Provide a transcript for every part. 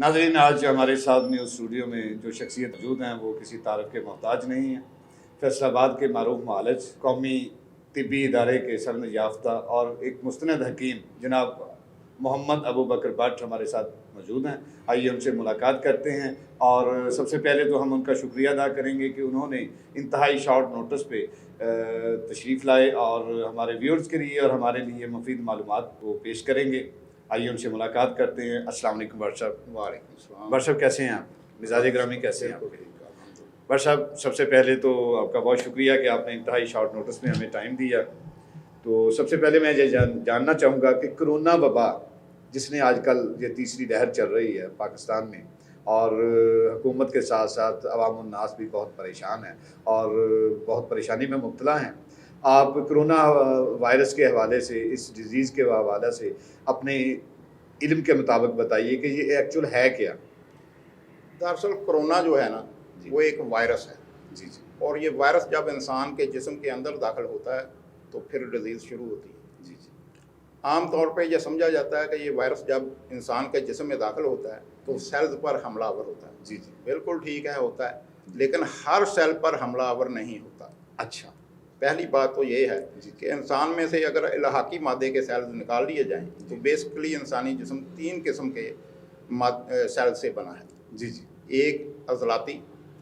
नाज़रीन, आज हमारे साथ न्यूज़ स्टूडियो में जो शख्सियत मौजूद हैं वो किसी तारफ़ के मोहताज नहीं हैं। फैसलाबाद के मारूफ मालज कौमी तिब्बी इदारे के सनद याफ्ता और एक मुस्तनद हकीम जनाब मोहम्मद अबू बकर भट्ट हमारे साथ मौजूद हैं। आइए उनसे मुलाकात करते हैं और सबसे पहले तो हम उनका शुक्रिया अदा करेंगे कि उन्होंने इंतहाई शॉर्ट नोटिस पे तशरीफ़ लाए और हमारे व्यूअर्स के लिए और हमारे लिए मुफीद मालूमात को पेश करेंगे। आइए उनसे मुलाकात करते हैं। अस्सलाम वालेकुम भट्ट साहब। वालेकुम सलाम। भट्ट साहब कैसे हैं आप? मिजाज ग्रामी कैसे हैं आप? भट्ट साहब, सबसे पहले तो आपका बहुत शुक्रिया कि आपने इंतहाई शॉर्ट नोटिस में हमें टाइम दिया। तो सबसे पहले मैं ये जानना चाहूँगा कि कोरोना वबा जिसने आजकल ये तीसरी लहर चल रही है पाकिस्तान में और हुकूमत के साथ साथ अवामुन नास भी बहुत परेशान हैं और बहुत परेशानी में मुब्तला हैं। आप कोरोना वायरस के हवाले से, इस डिज़ीज़ के हवाले से अपने इल्म के मुताबिक बताइए कि ये एक्चुअल है क्या? दरअसल कोरोना जो है ना, वो एक वायरस है। जी जी और ये वायरस जब इंसान के जिस्म के अंदर दाखिल होता है तो फिर डिजीज़ शुरू होती है। जी जी आम तौर पे ये समझा जाता है कि ये वायरस जब इंसान के जिस्म में दाखिल होता है तो सेल्स पर हमलावर होता है। जी जी बिल्कुल ठीक है, होता है, लेकिन हर सेल पर हमलावर नहीं होता। अच्छा। पहली बात तो ये है जी। कि इंसान में से अगर इलाहाकी मादे के सेल्स निकाल लिए जाएं तो बेसिकली इंसानी जिस्म 3 किस्म के सेल से बना है। जी जी एक अजलाती,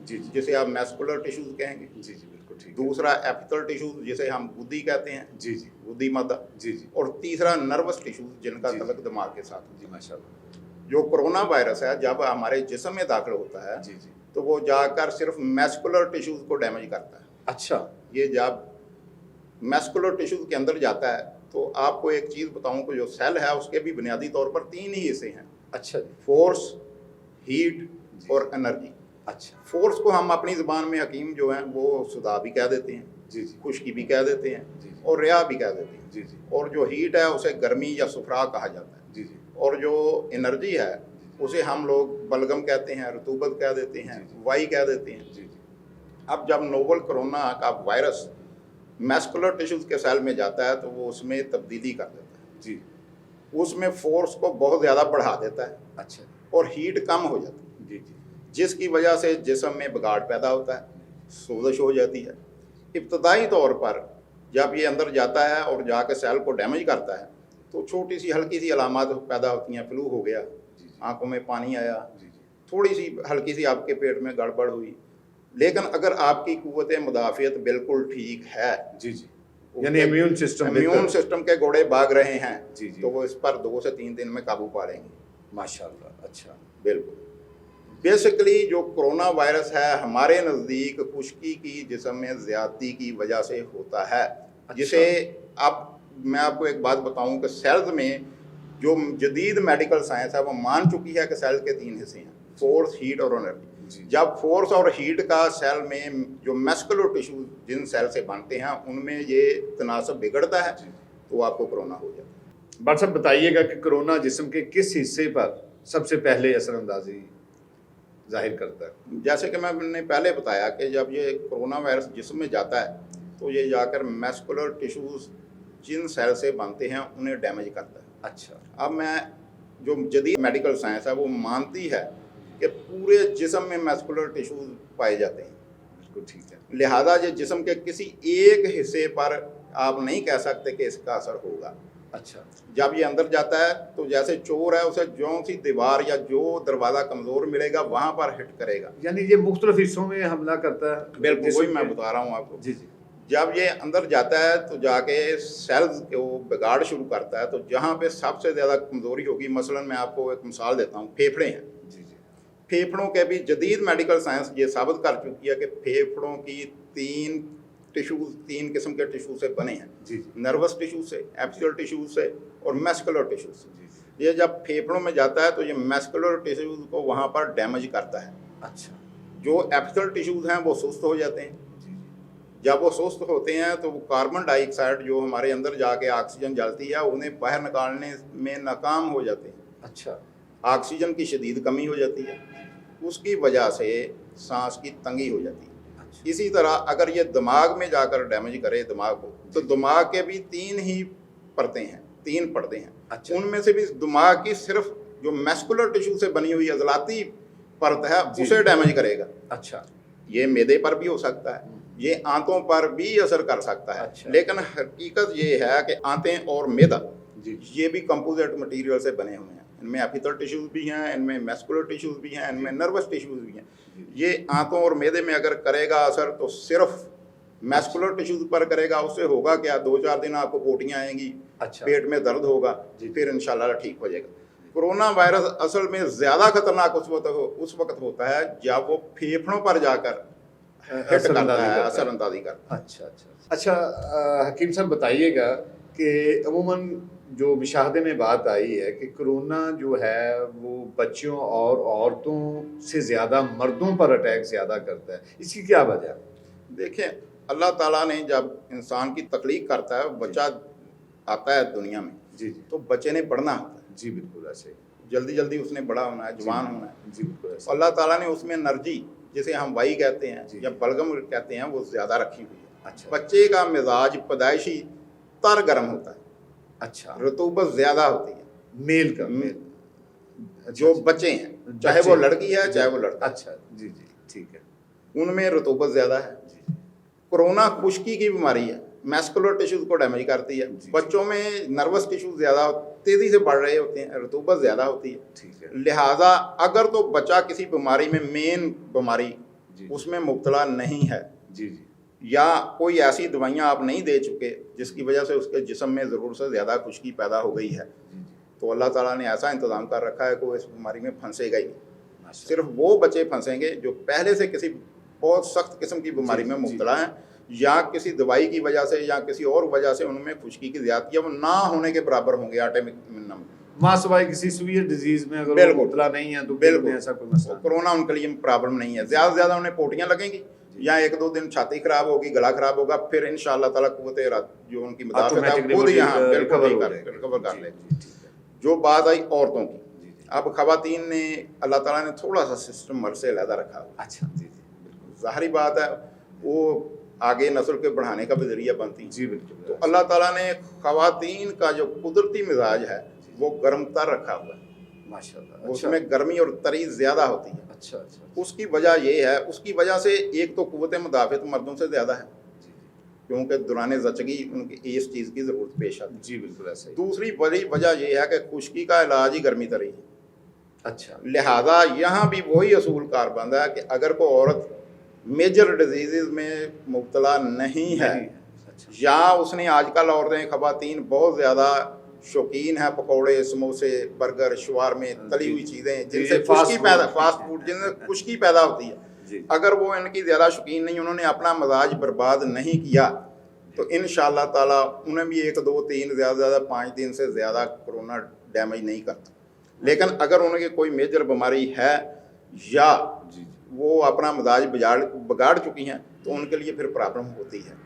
जी जी जिसे आप मैस्कुलर टिश्यूज़ कहेंगे। जी जी बिल्कुल ठीक है। दूसरा एपिथल टिश्यूज़, जिसे हम गुद्दी कहते हैं, जी जी गुद्दी मादा। जी जी और तीसरा नर्वस टिश्यूज़, जिनका जी, जी। तल्लुक दिमाग के साथ है। जी माशाल्लाह। जो कोरोना वायरस है जब हमारे जिस्म में दाखिल होता है जी जी तो वो जाकर सिर्फ मैस्कुलर टिश्यूज़ को डैमेज करता है। अच्छा। ये जब मैस्कुलर टिश्यूज़ के अंदर जाता है तो आपको एक चीज़ बताऊं कि जो सेल है उसके भी बुनियादी तौर पर 3 ही हिस्से हैं: अच्छा जी। फोर्स, हीट जी। और एनर्जी। अच्छा। फोर्स को हम अपनी ज़बान में हकीम जो हैं वो सुदा भी कह देते हैं, जी जी खुश्की भी कह देते हैं जी जी और रिया भी कह देते हैं। जी जी और जो हीट है उसे गर्मी या सुफरा कहा जाता है। जी जी और जो एनर्जी है उसे हम लोग बलगम कहते हैं, रतूबत कह देते हैं, जी, जी। वाई कह देते हैं। जी जी अब जब नोवल कोरोना का वायरस मैस्कुलर टिश्यूज़ के सेल में जाता है तो वो उसमें तब्दीली कर देता है, जी। उसमें फोर्स को बहुत ज़्यादा बढ़ा देता है अच्छा। और हीट कम हो जाती है, जी जी जिसकी वजह से जिस्म में बिगाड़ पैदा होता है, सोजिश हो जाती है। इब्तदाई तौर पर जब ये अंदर जाता है और जाकर सेल को डैमेज करता है तो छोटी सी हल्की सी अलामत पैदा होती हैं। फ्लू हो गया, जी जी आंखों में पानी आया, जी जी थोड़ी सी हल्की सी आपके पेट में गड़बड़ हुई। लेकिन अगर आपकी कुव्वत मुदाफ़ियत बिल्कुल ठीक है, जी जी यानी इम्यून सिस्टम के घोड़े भाग रहे हैं, जी जी तो वो इस पर 2 से 3 दिन में काबू पा लेंगे। माशाल्लाह। अच्छा। बिल्कुल। बेसिकली जो कोरोना वायरस है हमारे नज़दीक खुश्की की जिस्म में ज़्यादती की वजह से होता है। जिसे अब मैं आपको एक बात बताऊं कि सेल्स में जो जदीद मेडिकल साइंस है वो मान चुकी है कि सेल के 3 हिस्से हैं: फोर्स, हीट और एनर्जी। जी। जब फोर्स और हीट का सेल में जो मैस्कुलर टिश्यू जिन सेल से बनते हैं उनमें ये तनासब बिगड़ता है तो आपको कोरोना हो जाता है। भट्ट साहब, बताइएगा कि कोरोना जिस्म के किस हिस्से पर सबसे पहले असरअंदाजी जाहिर करता है? जैसे कि मैंने पहले बताया कि जब ये कोरोना वायरस जिस्म में जाता है तो ये जाकर मैस्कुलर टिश्यूज़ जिन सेल से बनते हैं उन्हें डैमेज करता है। अच्छा। अब मैं जो जदीद मेडिकल साइंस है वो मानती है कि पूरे जिस्म में मैस्कुलर टिश्यूज़ पाए जाते हैं। बिल्कुल ठीक है। लिहाजा ये जिस्म के किसी एक हिस्से पर आप नहीं कह सकते कि इसका असर होगा। अच्छा। जब ये अंदर जाता है तो जैसे चोर है उसे जो सी दीवार या जो दरवाज़ा कमज़ोर मिलेगा वहाँ पर हिट करेगा, यानी ये मुख्तलिफ हिस्सों में हमला करता है। बिल्कुल जिस्म वही मैं के- बता रहा हूँ आपको। जी जी जब ये अंदर जाता है तो जाके सेल्स को बिगाड़ शुरू करता है। तो जहाँ पे सबसे ज़्यादा कमज़ोरी होगी, मसलन मैं आपको एक मिसाल देता हूँ, फेफड़े हैं। जी जी फेफड़ों के भी जदीद मेडिकल साइंस ये साबित कर चुकी है कि फेफड़ों की 3 किस्म के टिश्यू से बने हैं: जी जी नर्वस टिश्यू से, एपिथेलियल टिश्यू से और मैस्कुलर टिश्यू से। जी जी। ये जब फेफड़ों में जाता है तो ये मैस्कुलर टिश्यूज़ को वहाँ पर डैमेज करता है। अच्छा। जो एपिथेलियल टिश्यूज़ हैं वो सुस्त हो जाते हैं। जी जी जब वो सुस्त होते हैं तो वो कार्बन डाइऑक्साइड जो हमारे अंदर जाके ऑक्सीजन जलती है उन्हें बाहर निकालने में नाकाम हो जाते हैं। अच्छा। ऑक्सीजन की शदीद कमी हो जाती है, उसकी वजह से सांस की तंगी हो जाती है। अच्छा। इसी तरह अगर ये दिमाग में जाकर डैमेज करे दिमाग को, तो दिमाग के भी 3 ही परतें हैं, 3 पर्दे हैं। अच्छा। उनमें से भी दिमाग की सिर्फ जो मैस्कुलर टिश्यू से बनी हुई अजलाती परत है जी। उसे डैमेज करेगा। अच्छा। ये मैदे पर भी हो सकता है, ये आंतों पर भी असर कर सकता है। अच्छा। लेकिन हकीकत ये है कि आंतें और मैदा जी। ये भी कंपोजिट मटेरियल से बने हुए हैं। इनमें एपिथल टिश्यूज भी हैं, इनमें मैस्कुलर टिश्यूज भी हैं, इनमें नर्वस टिश्यूज भी हैं। ये आंतों और मैदे में अगर करेगा असर तो सिर्फ मैस्कुलर टिश्यूज पर करेगा। उससे होगा क्या, 2-4 दिन आपको पोटियाँ आएंगी, अच्छा। पेट में दर्द होगा, जी। फिर इंशाल्लाह ठीक हो जाएगा। कोरोना वायरस असल में ज़्यादा खतरनाक उस वक्त होता है जब वो फेफड़ों पर जाकर हिट करता है, असरअंदाजी करता है। अच्छा अच्छा अच्छा। हकीम साहब बताइएगा कि अमूमन जो मुशाहदे में बात आई है कि कोरोना जो है वो बच्चों और औरतों से ज़्यादा मर्दों पर अटैक ज़्यादा करता है, इसकी क्या वजह है? देखिए, अल्लाह ताला ने जब इंसान की तख्लीक करता है, बच्चा आता है दुनिया में, जी जी तो बच्चे ने बढ़ना होता है, जी बिल्कुल ऐसे ही। जल्दी जल्दी उसने बड़ा होना है, जवान होना है। जी बिल्कुल ऐसे। अल्लाह ताला ने उसमें एनर्जी, जिसे हम वाई कहते हैं जी। या बलगम कहते हैं, वो ज़्यादा रखी हुई है। अच्छा। बच्चे का मिजाज पैदाइशी तर गर्म होता है, अच्छा। रतूबत ज़्यादा होती है। मेल का मेल। जो बच्चे हैं, चाहे वो लड़की है चाहे वो लड़का है, अच्छा जी जी ठीक है। उनमें रतूबत ज़्यादा है। जी कोरोना खुश्की की बीमारी है, मैस्कुलर टिश्यूज को डैमेज करती है। जी। बच्चों में नर्वस टिश्यूज ज़्यादा तेज़ी से बढ़ रहे होते हैं, रतूबत ज़्यादा होती है। ठीक है। लिहाजा अगर तो बच्चा किसी बीमारी में, मेन बीमारी जी उसमें मुब्तला नहीं है, जी जी या कोई ऐसी दवाइयाँ आप नहीं दे चुके जिसकी वजह से उसके जिस्म में ज़रूर से ज़्यादा खुश्की पैदा हो गई है, जी जी। तो अल्लाह ताला ने ऐसा इंतज़ाम कर रखा है कि वो इस बीमारी में फंसेगा ही नहीं। माशाल्लाह। सिर्फ वो बच्चे फंसेंगे जो पहले से किसी बहुत सख्त किस्म की बीमारी जी, में जी, मुब्तला हैं, या किसी दवाई की वजह से या किसी और वजह से उनमें खुश्की की ज़्यादती है, वो ना होने के बराबर होंगे आटोमिक मिनिमम। माँ सवाई किसी सुवियर डिजीज में अगर वो बिल्कुल। मुबतला नहीं है तो फिर बिल्कुल, उन्हें ऐसा कोई मसला नहीं। कोरोना उनके लिए प्रॉब्लम नहीं है। ज़्यादा से ज़्यादा उन्हें पोटियाँ लगेंगी या 1-2 दिन छाती खराब होगी, गला खराब होगा, फिर इंशाअल्लाह ताला कुव्वते जो उनकी मुदाफ़त है Automatically खुद वो यहाँ बिल्कुल रिकवर हो रिकवर जाएगा। कर जी, लेगी। जी, ठीक है। जो बात आई औरतों की, जी, जी। अब ख़वातीन ने अल्लाह ताला ने थोड़ा सा सिस्टम मर्द से अलहदा रखा हुआ है। अच्छा जी जी बिल्कुल। ज़ाहिरी बात है, वो आगे नस्ल के बढ़ाने का भी ज़रिया बनती हैं। जी बिल्कुल। तो अल्लाह ताला ने ख़वातीन का जो कुदरती मिजाज है वो गर्म तर रखा हुआ है, माशाल्लाह। अच्छा उसमें गर्मी और तरी ज़्यादा होती है। अच्छा अच्छा। उसकी वजह ये है, उसकी वजह से एक तो कुव्वत मुदाफ़त मर्दों से ज़्यादा है, जी जी क्योंकि दौरान ज़चगी उनकी इस चीज़ की ज़रूरत पेश आती है। जी बिल्कुल ऐसे ही। दूसरी बड़ी वजह ये है कि खुश्की का इलाज ही गर्मी तरी है। अच्छा। लिहाजा यहाँ भी वही असूल कारबंद है कि अगर कोई औरत मेजर डिजीज़ में मुब्तला नहीं है, अच्छा। या उसने, आजकल औरतें ख़वातीन बहुत ज़्यादा शौकीन है पकौड़े, समोसे, बर्गर, शवारमे, तली हुई चीज़ें जिनसे खुश्की पैदा, फास्ट फूड जिनसे खुश्की पैदा होती है, जी। अगर वो इनकी ज़्यादा शौकीन नहीं, उन्होंने अपना मजाज बर्बाद नहीं किया, तो इंशाअल्लाह ताला उन्हें भी 1-2-3 ज़्यादा से ज़्यादा 5 दिन से ज़्यादा कोरोना डैमेज नहीं करता। लेकिन अगर उनकी कोई मेजर बीमारी है या जी जी वो अपना मजाज बिगाड़ चुकी हैं, तो उनके लिए फिर प्रॉब्लम होती है।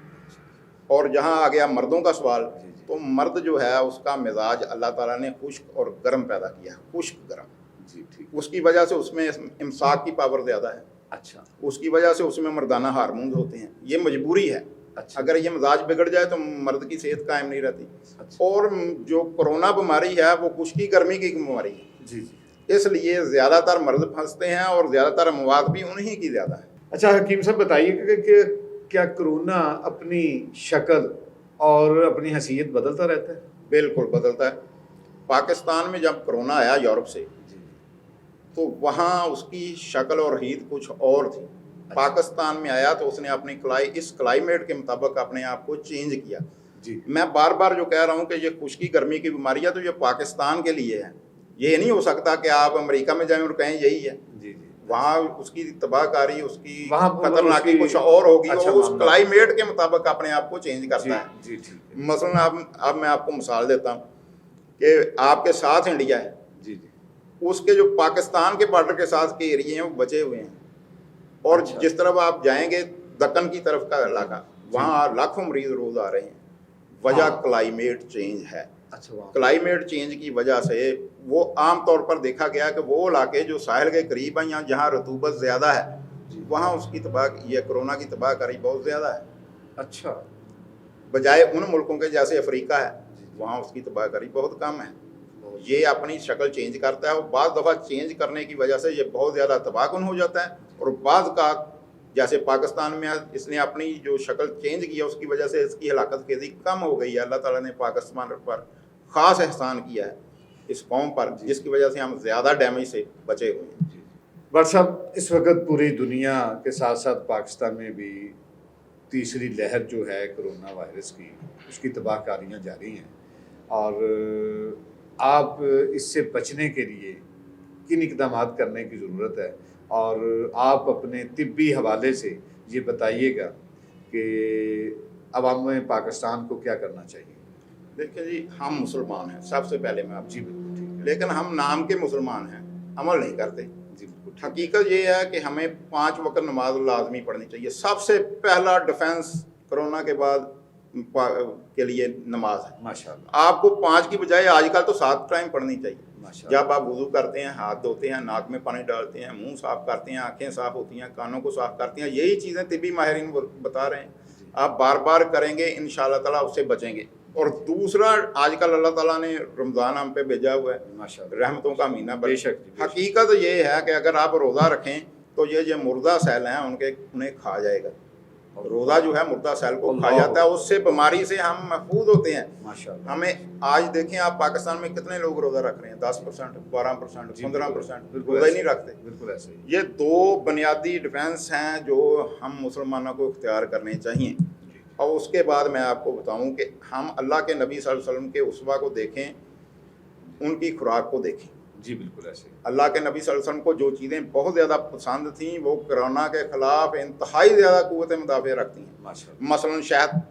और जहाँ आ गया मर्दों का सवाल, जी, जी। तो मर्द जो है उसका मिजाज अल्लाह ताला ने खुश्क और गर्म पैदा किया है, खुश्क गर्म। जी ठीक। उसकी वजह से उसमें इमसाक की पावर ज़्यादा है, अच्छा उसकी वजह से उसमें मर्दाना हार्मोन होते हैं। ये मजबूरी है, अच्छा। अगर ये मिजाज बिगड़ जाए तो मर्द की सेहत कायम नहीं रहती। अच्छा। और जो कोरोना बीमारी है वो खुश्की गर्मी की बीमारी है, जी जी। इसलिए ज़्यादातर मर्द फंसते हैं और ज़्यादातर अमवात भी उन्हीं की ज़्यादा है। अच्छा हकीम साहब बताइए कि क्या कोरोना अपनी शक्ल और अपनी हैसियत बदलता रहता है? बिल्कुल बदलता है। पाकिस्तान में जब कोरोना आया यूरोप से, जी तो वहाँ उसकी शक्ल और हीत कुछ और थी। पाकिस्तान में आया तो उसने अपनी इस क्लाइमेट के मुताबिक अपने आप को चेंज किया। जी मैं बार बार जो कह रहा हूँ कि ये खुश्की गर्मी की बीमारी है, तो ये पाकिस्तान के लिए है। ये नहीं हो सकता कि आप अमेरिका में जाएं और कहें यही है। जी जी। वहाँ उसकी तबाहकारी, उसकी वहाँ खतरनाकी उसकी- कुछ और होगी। अच्छा, वो उस मामला। क्लाइमेट के मुताबिक अपने आप को चेंज जी करता है। जी ठीक है। मसलन अब मैं आपको मिसाल देता हूँ कि आपके साथ इंडिया है, जी जी उसके जो पाकिस्तान के बॉर्डर के साथ के एरिए हैं वो बचे हुए हैं, और अच्छा। जिस तरफ आप जाएंगे दक्कन की तरफ का इलाका, वहाँ लाखों मरीज रोज आ रहे हैं। वजह हाँ। क्लाइमेट चेंज है। अच्छा वहाँ क्लाइमेट चेंज की वजह से वो आम तौर पर देखा गया कि वो इलाके जो साहिल के करीब हैं या जहाँ रतूबत ज़्यादा है, वहाँ उसकी ये कोरोना की तबाहकारी बहुत ज़्यादा है, अच्छा बजाय उन मुल्कों के जैसे अफ्रीका है, वहाँ उसकी तबाहकारी बहुत कम है। ये अपनी शक्ल चेंज करता है और बाज़ दफ़ा चेंज करने की वजह से ये बहुत ज़्यादा तबाहकुन हो जाता है। और बाज़ का जैसे पाकिस्तान में इसने अपनी जो शक्ल चेंज की है उसकी वजह से इसकी हलाकत खेजी कम हो गई है। अल्लाह ताला ने पाकिस्तान पर ख़ास एहसान किया है इस कौम पर, जिसकी वजह से हम ज़्यादा डैमेज से बचे हुए हैं। बट साहब, इस वक्त पूरी दुनिया के साथ साथ पाकिस्तान में भी तीसरी लहर जो है कोरोना वायरस की, उसकी तबाहकारियाँ जारी हैं, और आप इससे बचने के लिए किन इकदाम करने की ज़रूरत है, और आप अपने तिब्बी हवाले से ये बताइएगा कि अवाम पाकिस्तान को क्या करना चाहिए। देखिए जी, हम मुसलमान हैं, सबसे पहले मैं आप जी बिल्कुल ठीक है। लेकिन हम नाम के मुसलमान हैं, अमल नहीं करते। जी बिल्कुल। हकीकत ये है कि हमें 5 वक्त नमाज लाजमी पढ़नी चाहिए। सबसे पहला डिफेंस कोरोना के बाद के लिए नमाज है। माशाल्लाह। आपको 5 की बजाय आजकल तो 7 टाइम पढ़नी चाहिए। माशाल्लाह। जब आप वुज़ू करते हैं, हाथ धोते हैं, नाक में पानी डालते हैं, मुंह साफ़ करते हैं, आंखें साफ़ होती हैं, कानों को साफ़ करते हैं, यही चीज़ें तिब्बी माहिरीन बता रहे हैं। आप बार बार करेंगे, इंशाअल्लाह ताला उससे बचेंगे। और दूसरा, आजकल अल्लाह ताला ने रमज़ान हम पे भेजा हुआ है, माशाल्लाह, रहमतों का महीना। बेशक। हकीकत ये है कि अगर आप रोज़ा रखें तो ये मुर्दा सेल हैं उन्हें खा जाएगा। रोज़ा जो है मुर्दा सेल को खा जाता है, उससे बीमारी से हम महफूज होते हैं। माशाल्लाह। हमें आज देखें आप पाकिस्तान में कितने लोग रोज़ा रख रहे हैं, 10%, 12%, 15% रोज़ा ही नहीं रखते। बिल्कुल ऐसे ही। ये 2 बुनियादी डिफेंस हैं जो हम मुसलमानों को इख्तियार करने चाहिए। और उसके बाद मैं आपको बताऊं कि हम अल्लाह के नबी सल्लल्लाहु अलैहि वसल्लम के उस्वा को देखें, उनकी खुराक को देखें। जी बिल्कुल ऐसे ही। अल्लाह के नबी सल्लल्लाहु अलैहि वसल्लम को जो चीज़ें बहुत ज़्यादा पसंद थीं, वो कोरोना के ख़िलाफ़ इंतहाई ज़्यादा क़ुव्वत मुदाफ़ा रखती हैं। माशाल्लाह। मसलन शहद।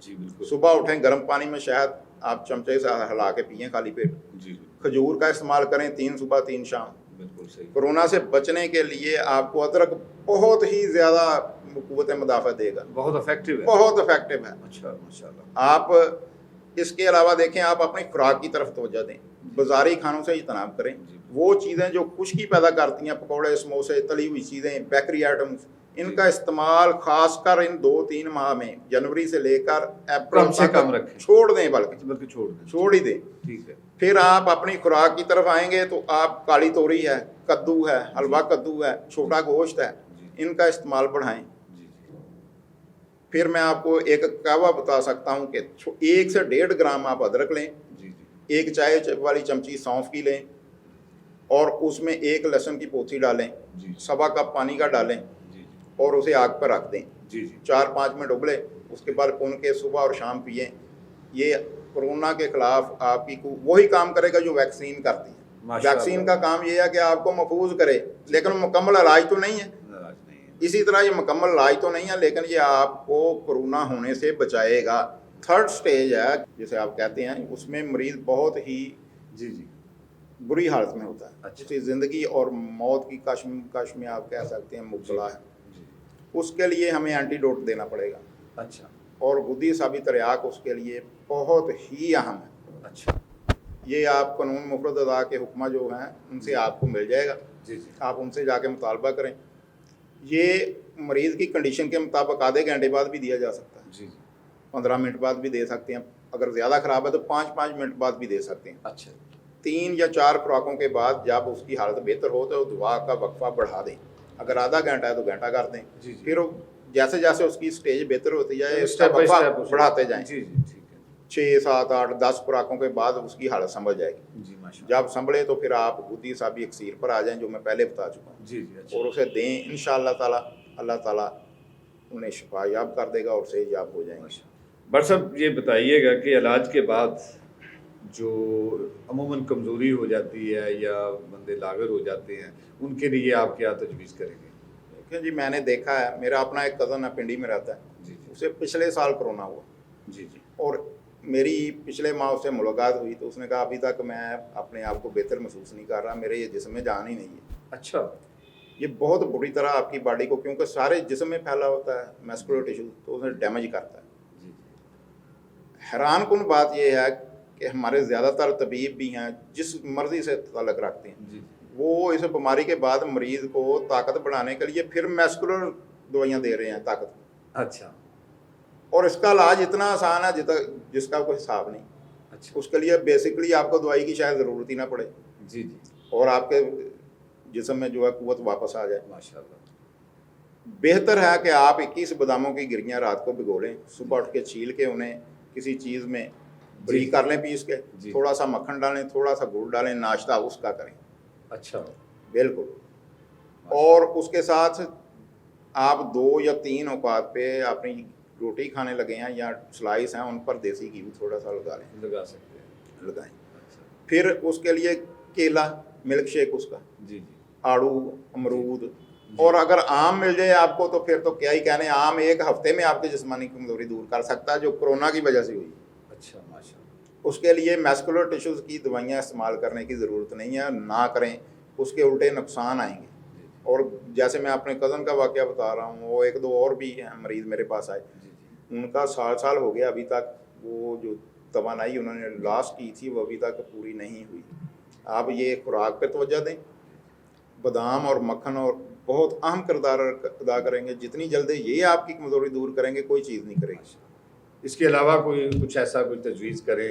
जी बिल्कुल। सुबह उठें, गर्म पानी में शहद आप चमचे से हिला के पिएँ खाली पेट। जी। खजूर का इस्तेमाल करें, 3 सुबह 3 शाम। बिल्कुल सही। कोरोना से बचने के लिए आपको अदरक बहुत ही ज़्यादा क़ुव्वत मुदाफ़ा देगा, बहुत इफेक्टिव है। बहुत इफेक्टिव है। अच्छा, माशाल्लाह। आप इसके अलावा देखें, आप अपनी खुराक की तरफ तवज्जो दें, बाज़ारी खानों से इज्तनाब करें। वो चीज़ें जो खुश्की पैदा करती हैं, पकौड़े, समोसे, तली हुई चीज़ें, बेकरी आइटम्स, इनका इस्तेमाल खासकर इन 2-3 माह में, जनवरी से लेकर अप्रैल कम से कम तक रखें। छोड़ दें, बल्कि छोड़ ही दें। ठीक है। फिर आप अपनी खुराक की तरफ आएंगे तो आप काली तोरी है, कद्दू है, हलवा कद्दू है, छोटा गोश्त है, इनका इस्तेमाल बढ़ाएं। फिर मैं आपको एक कहवा बता सकता हूँ कि 1 से 1.5 ग्राम आप अदरक लें, 1 चाय वाली चमची सौंफ की लें, और उसमें 1 लहसुन की पोथी डालें, 1.25 कप पानी का डालें, और उसे आग पर रख दें। 4-5 मिनट उबले, उसके बाद पुन के सुबह और शाम पिएँ। ये कोरोना के खिलाफ आपकी वही काम करेगा जो वैक्सीन करती है। वैक्सीन का काम ये है कि आपको महफूज करे, लेकिन मुकम्मल इलाज तो नहीं है। इसी तरह ये मुकम्मल इलाज तो नहीं है, लेकिन ये आपको कोरोना होने से बचाएगा। 3rd स्टेज है जिसे आप कहते हैं, उसमें मरीज़ बहुत ही बुरी हालत में होता है। उसकी ज़िंदगी और मौत की कश में आप कह सकते हैं मुब्तला है। उसके लिए हमें एंटीडोट देना पड़ेगा। अच्छा। और गुद्दी साबी तरियाक उसके लिए बहुत ही अहम है। अच्छा। ये आप कानून मुफरद अदा के हुक्मा जो हैं उनसे आपको मिल जाएगा। आप उनसे जाके मुतालबा करें। ये मरीज़ की कंडीशन के मुताबिक आधे घंटे बाद भी दिया जा सकता है। 15 मिनट बाद भी दे सकते हैं। अगर ज़्यादा ख़राब है तो 5-5 मिनट बाद भी दे सकते हैं। अच्छा। 3 या 4 खुराकों के बाद जब उसकी हालत बेहतर हो तो दुआ का वक्फा बढ़ा दें। अगर आधा घंटा है तो घंटा कर दें। फिर जैसे जैसे उसकी स्टेज बेहतर होती जाए, उसका वक्फा बढ़ाते जाएँ। 6, 7, 8, 10 खुराकों के बाद उसकी हालत संभल जाएगी। जब संभले तो फिर आप गुद्दी साबी इक्सीर पर आ जाएं, जो मैं पहले बता चुका हूँ। अच्छा। और उसे दें, इंशाअल्लाह ताला अल्लाह ताला उन्हें शिफायाब कर देगा और सेहतयाब हो जाएंगे। बट साहब, ये बताइएगा कि इलाज के बाद जो अमूमन कमज़ोरी हो जाती है या बंदे लागर हो जाते हैं, उनके लिए आप क्या तजवीज़ करेंगे? देखिए जी, मैंने देखा है, मेरा अपना एक कज़न है, पिंडी में रहता है। उसे पिछले साल कोरोना हुआ। और मेरी पिछले माह उससे मुलाकात हुई तो उसने कहा अभी तक मैं अपने आप को बेहतर महसूस नहीं कर रहा, मेरे ये जिस्म में जान ही नहीं है। अच्छा। ये बहुत बुरी तरह आपकी बॉडी को, क्योंकि सारे जिस्म में फैला होता है मस्कुलर टिश्यू, तो उसे डैमेज करता है। हैरान कुन बात यह है कि हमारे ज़्यादातर तबीब भी हैं जिस मर्ज़ी से ताल्लुक़ रखते हैं, वो इस बीमारी के बाद मरीज़ को ताकत बढ़ाने के लिए फिर मस्कुलर दवाइयाँ दे रहे हैं, ताकत। अच्छा। और इसका इलाज इतना आसान है जिसका कोई हिसाब नहीं। अच्छा उसके लिए बेसिकली आपको दवाई की शायद ज़रूरत ही ना पड़े जी जी और आपके जिस्म में जो है कुव्वत वापस आ जाए। माशाल्लाह। बेहतर है कि आप 21 बादामों की गिरियाँ रात को भिगो लें, सुबह उठ के छील के उन्हें किसी चीज़ में बरी कर लें पीस के, जी। थोड़ा सा मक्खन डालें, थोड़ा सा गुड़ डालें, नाश्ता उसका करें। अच्छा बिल्कुल। और उसके साथ आप 2 या 3 औकात पे अपनी रोटी खाने लगे हैं या स्लाइस हैं उन पर देसी घी थोड़ा सा लगा लें, लगा सकते हैं। लगाएं। अच्छा फिर उसके लिए केला, मिल्क शेक उसका, जी जी आड़ू, अमरूद, और अगर आम मिल जाए आपको तो फिर तो क्या ही कहने, आम 1 हफ्ते में आपकी जिस्मानी कमजोरी दूर कर सकता है जो कोरोना की वजह से हुई। अच्छा माशाल्लाह। उसके लिए मैस्कुलर टिश्यूज़ की दवाइयाँ इस्तेमाल करने की ज़रूरत नहीं है, ना करें, उसके उल्टे नुकसान आएंगे। और जैसे मैं अपने कज़न का वाक़या बता रहा हूँ, वो 1-2 और भी हैं मरीज़ मेरे पास आए, उनका साल हो गया अभी तक वो जो तवानाई उन्होंने लॉस की थी वो अभी तक पूरी नहीं हुई। आप ये खुराक पे तवज्जो दें, बादाम और मक्खन और बहुत अहम किरदार अदा करेंगे। जितनी जल्दी ये आपकी कमज़ोरी दूर करेंगे कोई चीज़ नहीं करेगी। इसके अलावा कोई कुछ ऐसा कोई तजवीज़ करे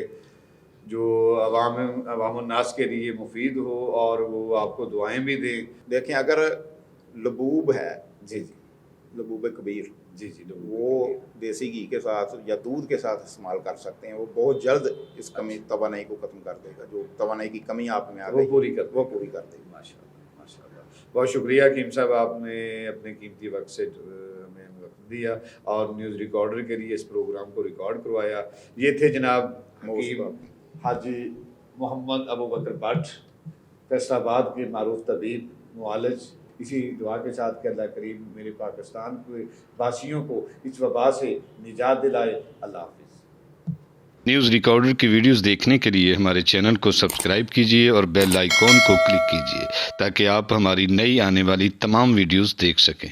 जो अवाम नास के लिए मुफीद हो और वो आपको दुआएं भी दें। देखें, अगर लबूब है, जी जी लबूब कबीर, जी जी वो देसी घी के साथ या दूध के साथ इस्तेमाल कर सकते हैं। वो बहुत जल्द इस कमी तवानाई को ख़त्म कर देगा। जो तवानाई की कमी आप में आ गई वो पूरी कर देगी। माशाल्लाह माशाल्लाह। बहुत शुक्रिया कीम साहब, आपने अपने कीमती वक्त से हमें वक्त दिया और न्यूज़ रिकॉर्डर के लिए इस प्रोग्राम को रिकॉर्ड करवाया। ये थे जनाब हकीम हाजी मोहम्मद अबू बकर भट्ट, फैसलाबाद के मारूफ तबीब मुआलिज। इसी दुआ के साथ कि अल्लाह करीम मेरे पाकिस्तान के वासियों को इस वबा से निजात दिलाए। अल्लाह हाफिज़। न्यूज़ रिकॉर्डर की वीडियोस देखने के लिए हमारे चैनल को सब्सक्राइब कीजिए और बेल आइकॉन को क्लिक कीजिए ताकि आप हमारी नई आने वाली तमाम वीडियोस देख सकें।